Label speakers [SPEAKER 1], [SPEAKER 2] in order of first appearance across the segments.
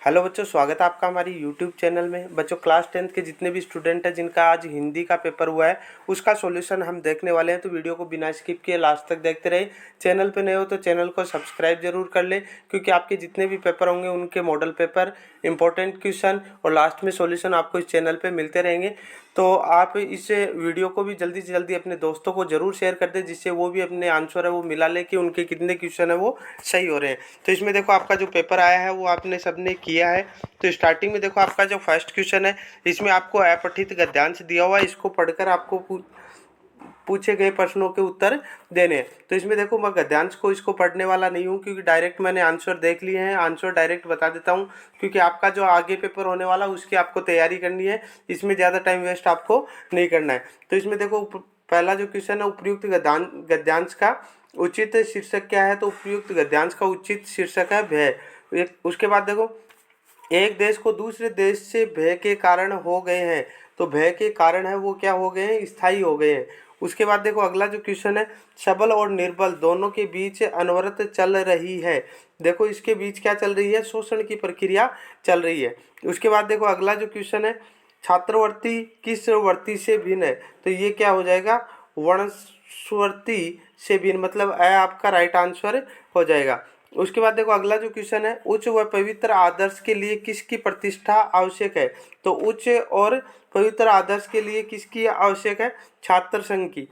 [SPEAKER 1] Hello बच्चों, स्वागत है आपका हमारी यूट्यूब चैनल में। बच्चों, क्लास 10th के जितने भी स्टूडेंट हैं जिनका आज हिंदी का पेपर हुआ है उसका सॉल्यूशन हम देखने वाले हैं, तो वीडियो को बिना स्किप किए लास्ट तक देखते रहिए। चैनल पे नए हो तो चैनल को सब्सक्राइब जरूर कर ले, क्योंकि आपके जितने भी पेपर होंगे उनके मॉडल पेपर, इंपॉर्टेंट क्वेश्चन और लास्ट में सॉल्यूशन आपको इस चैनल पर मिलते रहेंगे। तो आप इस वीडियो को भी जल्दी से जल्दी अपने दोस्तों को ज़रूर शेयर कर दें, जिससे वो भी अपने आंसर है वो मिला ले कि उनके कितने क्वेश्चन है वो सही हो रहे हैं। तो इसमें देखो आपका जो पेपर आया है वो आपने सबने किया है। तो स्टार्टिंग में देखो आपका जो फर्स्ट क्वेश्चन है इसमें आपको अपठित गद्यांश दिया हुआ है, इसको पढ़कर आपको पूछे गए प्रश्नों के उत्तर देने हैं। तो इसमें देखो मैं गद्यांश को इसको पढ़ने वाला नहीं हूँ, क्योंकि डायरेक्ट मैंने आंसर देख लिए हैं। आंसर डायरेक्ट बता देता हूँ, क्योंकि आपका जो आगे पेपर होने वाला उसकी आपको तैयारी करनी है, इसमें ज़्यादा टाइम वेस्ट आपको नहीं करना है। तो इसमें देखो पहला जो क्वेश्चन है, उपयुक्त गद्यांश का उचित शीर्षक क्या है? तो उपयुक्त गद्यांश का उचित शीर्षक है भय। उसके बाद देखो, एक देश को दूसरे देश से भय के कारण हो गए हैं। तो भय के कारण है वो क्या हो गए हैं? स्थायी हो गए हैं। उसके बाद देखो अगला जो क्वेश्चन है, सबल और निर्बल दोनों के बीच अनवरत चल रही है। देखो इसके बीच क्या चल रही है? शोषण की प्रक्रिया चल रही है। उसके बाद देखो अगला जो क्वेश्चन है, छात्रवृत्ति किस वृत्ति से भिन्न है? तो ये क्या हो जाएगा? वंशवर्ती से भिन्न, मतलब आपका राइट आंसर हो जाएगा। उसके बाद देखो अगला जो क्वेश्चन है, उच्च व पवित्र आदर्श के लिए किसकी प्रतिष्ठा आवश्यक है? तो उच्च और पवित्र आदर्श के लिए किसकी आवश्यक है? छात्र संघ की।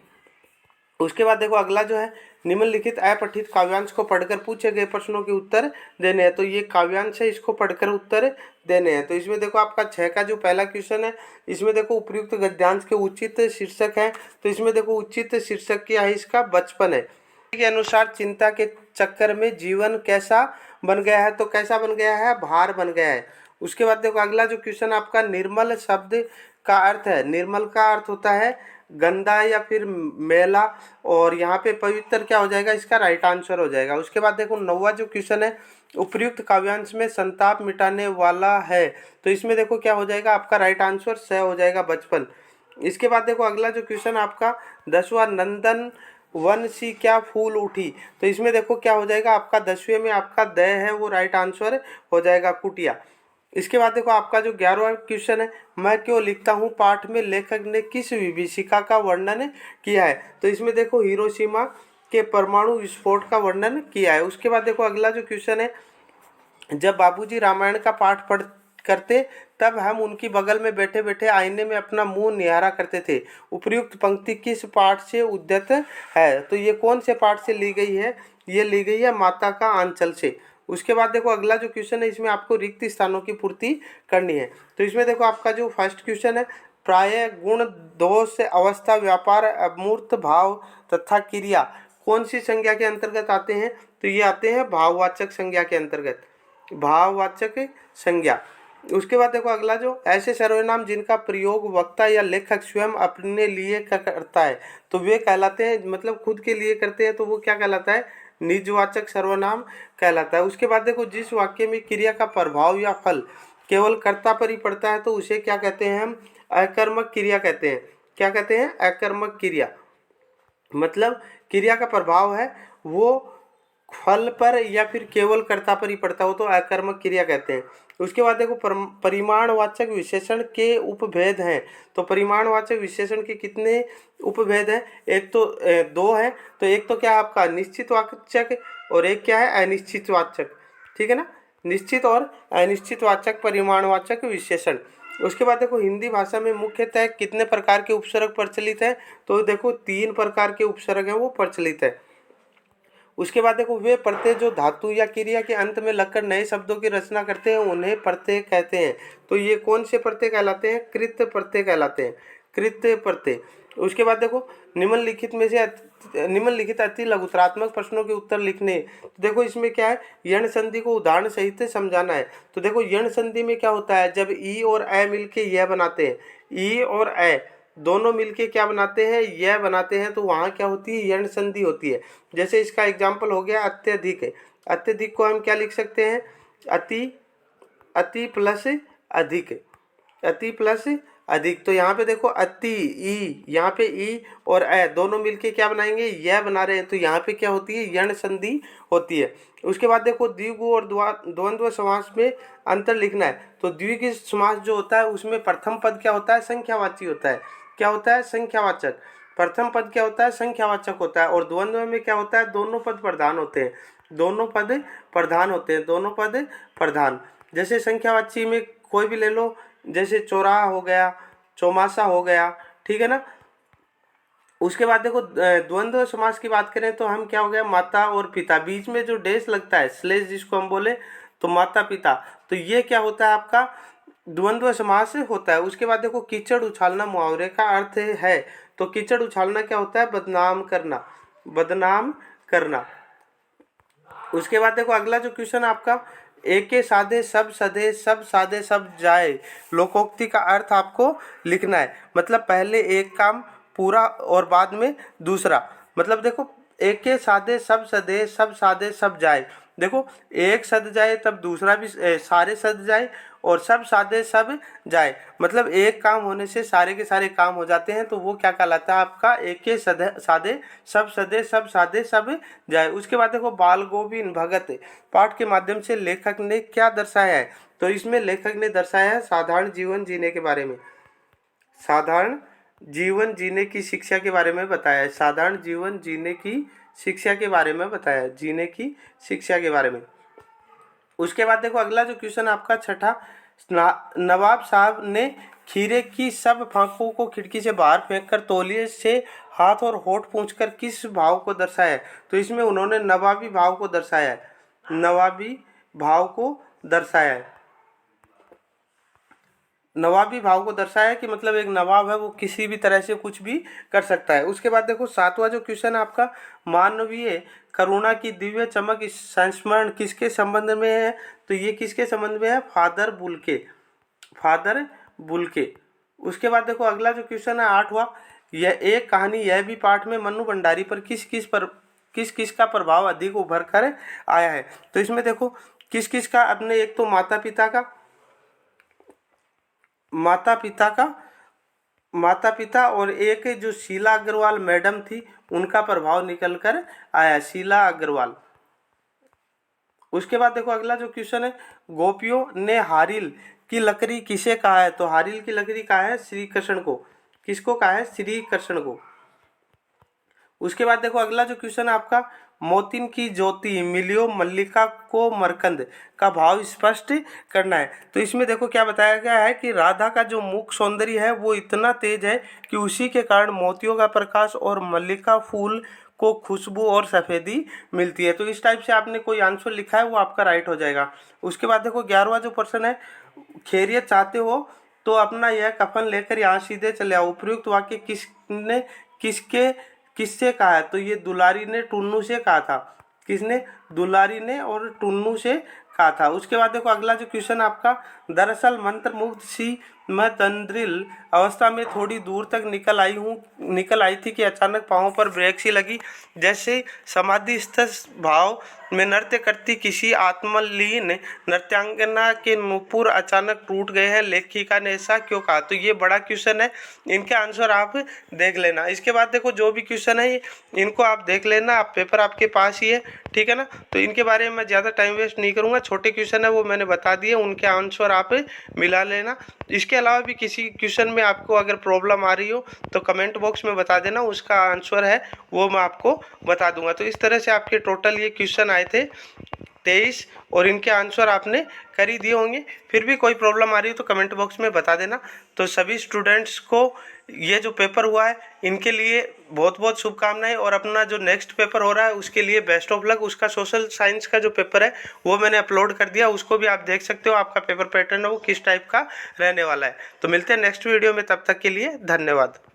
[SPEAKER 1] उसके बाद देखो अगला जो है, निम्नलिखित अपठित काव्यांश को पढ़कर पूछे गए प्रश्नों के उत्तर देने हैं। तो ये काव्यांश है, इसको पढ़कर उत्तर देने हैं। तो इसमें देखो आपका 6 का जो पहला क्वेश्चन है, इसमें देखो उपयुक्त गद्यांश के उचित शीर्षक है। तो इसमें देखो उचित शीर्षक क्या है इसका? बचपन है। के अनुसार चिंता के चक्कर में जीवन कैसा बन गया है? तो कैसा बन गया है? भार बन गया है। उसके बाद देखो अगला जो क्वेश्चन आपका, निर्मल शब्द का अर्थ है, निर्मल का अर्थ होता है गंदा या फिर मेला, और यहाँ पे पवित्र क्या हो जाएगा? इसका राइट आंसर हो जाएगा। उसके बाद देखो 9वां जो क्वेश्चन है, उपयुक्त काव्यांश में संताप मिटाने वाला है। तो इसमें देखो क्या हो जाएगा? आपका राइट आंसर स हो जाएगा, बचपन। इसके बाद देखो अगला जो क्वेश्चन आपका 10वां, नंदन वन सी क्या फूल उठी। तो इसमें देखो क्या हो जाएगा? आपका 10वें में आपका द है वो राइट आंसर हो जाएगा, कुटिया। इसके बाद देखो आपका जो 11वां क्वेश्चन है, मैं क्यों लिखता हूँ पाठ में लेखक ने किस विभीषिका का वर्णन किया है? तो इसमें देखो हिरोशिमा के परमाणु विस्फोट का वर्णन किया है। उसके बाद देखो अगला जो क्वेश्चन है, जब बाबूजी रामायण का पाठ पढ़ करते तब हम उनकी बगल में बैठे बैठे आईने में अपना मुंह निहारा करते थे। उपयुक्त पंक्ति किस पाठ से उद्धृत है? तो ये कौन से पाठ से ली गई है? ये ली गई है माता का आंचल से। उसके बाद देखो अगला जो क्वेश्चन है, इसमें आपको रिक्त स्थानों की पूर्ति करनी है। तो इसमें देखो आपका जो फर्स्ट क्वेश्चन है, प्राय गुण दोष अवस्था व्यापार अमूर्त भाव तथा क्रिया कौन सी संज्ञा के अंतर्गत आते हैं? तो ये आते हैं भाववाचक संज्ञा के अंतर्गत, भाववाचक संज्ञा। उसके बाद देखो अगला जो, ऐसे सर्वनाम जिनका प्रयोग वक्ता या लेखक स्वयं अपने लिए करता है तो वे कहलाते हैं, मतलब खुद के लिए करते हैं तो वो क्या कहलाता है? निजवाचक सर्वनाम कहलाता है। उसके बाद देखो, जिस वाक्य में क्रिया का प्रभाव या फल केवल कर्ता पर ही पड़ता है तो उसे क्या कहते हैं? हम अकर्मक क्रिया कहते हैं। क्या कहते हैं? अकर्मक क्रिया। मतलब क्रिया का प्रभाव है वो फल पर या फिर केवल कर्ता पर ही पड़ता हो तो अकर्मक क्रिया कहते हैं। उसके बाद देखो परिमाणवाचक विशेषण के उपभेद हैं। तो परिमाणवाचक विशेषण के कितने उपभेद हैं? एक तो दो है। तो एक तो क्या है आपका निश्चित वाचक, और एक क्या है? अनिश्चित वाचक। ठीक है ना? निश्चित और अनिश्चित वाचक परिमाणवाचक विशेषण। उसके बाद देखो हिंदी भाषा में मुख्यतः कितने प्रकार के उपसर्ग प्रचलित हैं? तो देखो 3 प्रकार के उपसर्ग हैं वो प्रचलित है। उसके बाद देखो, वे प्रत्यय जो धातु या क्रिया के अंत में लगकर नए शब्दों की रचना करते हैं उन्हें प्रत्यय कहते हैं। तो ये कौन से प्रत्यय कहलाते हैं? कृत प्रत्यय कहलाते हैं, कृत प्रत्यय। उसके बाद देखो, निम्नलिखित अति लघुतरात्मक प्रश्नों के उत्तर लिखने। तो देखो इसमें क्या है? यण संधि को उदाहरण सहित समझाना है। तो देखो यण संधि में क्या होता है? जब ई और ए मिलके यह बनाते हैं, ई और ए दोनों मिलके क्या बनाते हैं? यह बनाते हैं, तो वहाँ क्या होती है? यण संधि होती है। जैसे इसका एग्जाम्पल हो गया अत्यधिक। अत्यधिक को हम क्या लिख सकते हैं? अति, अति प्लस अधिक, अति प्लस अधिक। तो यहाँ पे देखो अति, ई, यहाँ पे ई और ए दोनों मिलके क्या बनाएंगे, यह बना रहे हैं। तो यहाँ पे क्या होती है, यण संधि होती है। उसके बाद देखो द्विगु और द्वंद्व समास में अंतर लिखना है। तो द्विगु समास जो होता है उसमें प्रथम पद क्या होता है, संख्यावाची होता है। क्या होता है, संख्यावाचक। प्रथम पद क्या होता है, संख्यावाचक होता है। और द्वंद्व में क्या होता है, दोनों पद प्रधान होते हैं। दोनों पद प्रधान होते हैं, दोनों पद प्रधान। जैसे संख्यावाची में कोई भी ले लो, जैसे चौराहा हो गया, चौमासा हो गया, ठीक है ना। उसके बाद देखो द्वंद्व समास की बात करें तो हम क्या हो गया, माता और पिता, बीच में जो डेश लगता है, स्लेश जिसको हम बोले, तो माता पिता, तो ये क्या होता है आपका, द्वंद्व समास होता है। उसके बाद देखो कीचड़ उछालना मुहावरे का अर्थ है। तो कीचड़ उछालना क्या होता है, बदनाम करना, बदनाम करना। उसके बाद देखो अगला जो क्वेश्चन आपका, एक के साधे सब सधे, सब साधे सब जाए, लोकोक्ति का अर्थ आपको लिखना है। मतलब पहले एक काम पूरा और बाद में दूसरा। मतलब देखो एक के साधे सब सधे, सब साधे सब जाए। देखो एक सद जाए तब दूसरा भी सारे सद जाए, और सब साधे सब जाए। मतलब एक काम होने से सारे के सारे काम हो जाते हैं। तो वो क्या कहलाता है आपका, एक के साधे सब सधे, सब साधे सब जाए। उसके बाद देखो बाल गोविंद भगत पाठ के माध्यम से लेखक ने क्या दर्शाया है। तो इसमें लेखक ने दर्शाया है साधारण जीवन जीने के बारे में, साधारण जीवन जीने की शिक्षा के बारे में बताया है। साधारण जीवन जीने की शिक्षा के बारे में बताया है, जीने की शिक्षा के बारे में। उसके बाद देखो अगला जो क्वेश्चन आपका छठा, नवाब साहब ने खीरे की सब फांकों को खिड़की से बाहर फेंककर तौलिए से हाथ और होठ पूंछकर किस भाव को दर्शाया है। तो इसमें उन्होंने नवाबी भाव को दर्शाया है, नवाबी भाव को दर्शाया है। नवाबी भाव को दर्शाया कि मतलब एक नवाब है वो किसी भी तरह से कुछ भी कर सकता है। उसके बाद देखो सातवां जो क्वेश्चन है आपका, मानवीय करुणा की दिव्य चमक इस संस्मरण किसके संबंध में है। तो ये किसके संबंध में है, फादर बुल्के, फादर बुल्के। उसके बाद देखो अगला जो क्वेश्चन है आठवां, यह एक कहानी, यह भी पाठ में मन्नू भंडारी पर किस किस का प्रभाव अधिक उभर कर आया है। तो इसमें देखो किस किस का, अपने एक तो माता पिता और एक जो शीला अग्रवाल मैडम थी उनका प्रभाव निकल कर आया, शीला अग्रवाल। उसके बाद देखो अगला जो क्वेश्चन है, गोपियों ने हारिल की लकड़ी किसे कहा है। तो हारिल की लकड़ी कहा है श्री कृष्ण को। किसको कहा है, श्री कृष्ण को। उसके बाद देखो अगला जो क्वेश्चन है आपका, मोतिन की ज्योति मिलियो मल्लिका को मरकंद का भाव स्पष्ट करना है। तो इसमें देखो क्या बताया गया है कि राधा का जो मुख सौंदर्य है वो इतना तेज है कि उसी के कारण मोतियों का प्रकाश और मल्लिका फूल को खुशबू और सफ़ेदी मिलती है। तो इस टाइप से आपने कोई आंसर लिखा है वो आपका राइट हो जाएगा। उसके बाद देखो 11वां जो प्रश्न है, खैरियत चाहते हो तो अपना यह कफन लेकर यहाँ सीधे चले आओ। उपयुक्त वाक्य किससे कहा है। तो ये दुलारी ने टुन्नू से कहा था। किसने, दुलारी ने और टुन्नू से कहा था। उसके बाद देखो अगला जो क्वेश्चन आपका, दरअसल मंत्र मुग्ध सी मैं तंद्रिल अवस्था में थोड़ी दूर तक निकल आई थी कि अचानक पाँव पर ब्रेक सी लगी, जैसे समाधिस्थ भाव में नृत्य करती किसी आत्मलीन नृत्यांगना के नुपुर अचानक टूट गए हैं, लेखिका ने ऐसा क्यों कहा। तो ये बड़ा क्वेश्चन है, इनके आंसर आप देख लेना। इसके बाद देखो जो भी क्वेश्चन है इनको आप देख लेना, आप पेपर आपके पास ही है, ठीक है ना। तो इनके बारे में मैं ज़्यादा टाइम वेस्ट नहीं करूँगा, छोटे क्वेश्चन है वो मैंने बता दिए, उनके आंसर आप मिला लेना। इसके अलावा भी किसी क्वेश्चन में आपको अगर प्रॉब्लम आ रही हो तो कमेंट बॉक्स में बता देना, उसका आंसर है वो मैं आपको बता दूंगा। तो इस तरह से आपके टोटल ये क्वेश्चन आए थे 23 और इनके आंसर आपने कर ही दिए होंगे। फिर भी कोई प्रॉब्लम आ रही हो तो कमेंट बॉक्स में बता देना। तो सभी स्टूडेंट्स को ये जो पेपर हुआ है इनके लिए बहुत बहुत शुभकामनाएं, और अपना जो नेक्स्ट पेपर हो रहा है उसके लिए बेस्ट ऑफ लक। उसका सोशल साइंस का जो पेपर है वो मैंने अपलोड कर दिया, उसको भी आप देख सकते हो, आपका पेपर पैटर्न है वो किस टाइप का रहने वाला है। तो मिलते हैं नेक्स्ट वीडियो में, तब तक के लिए धन्यवाद।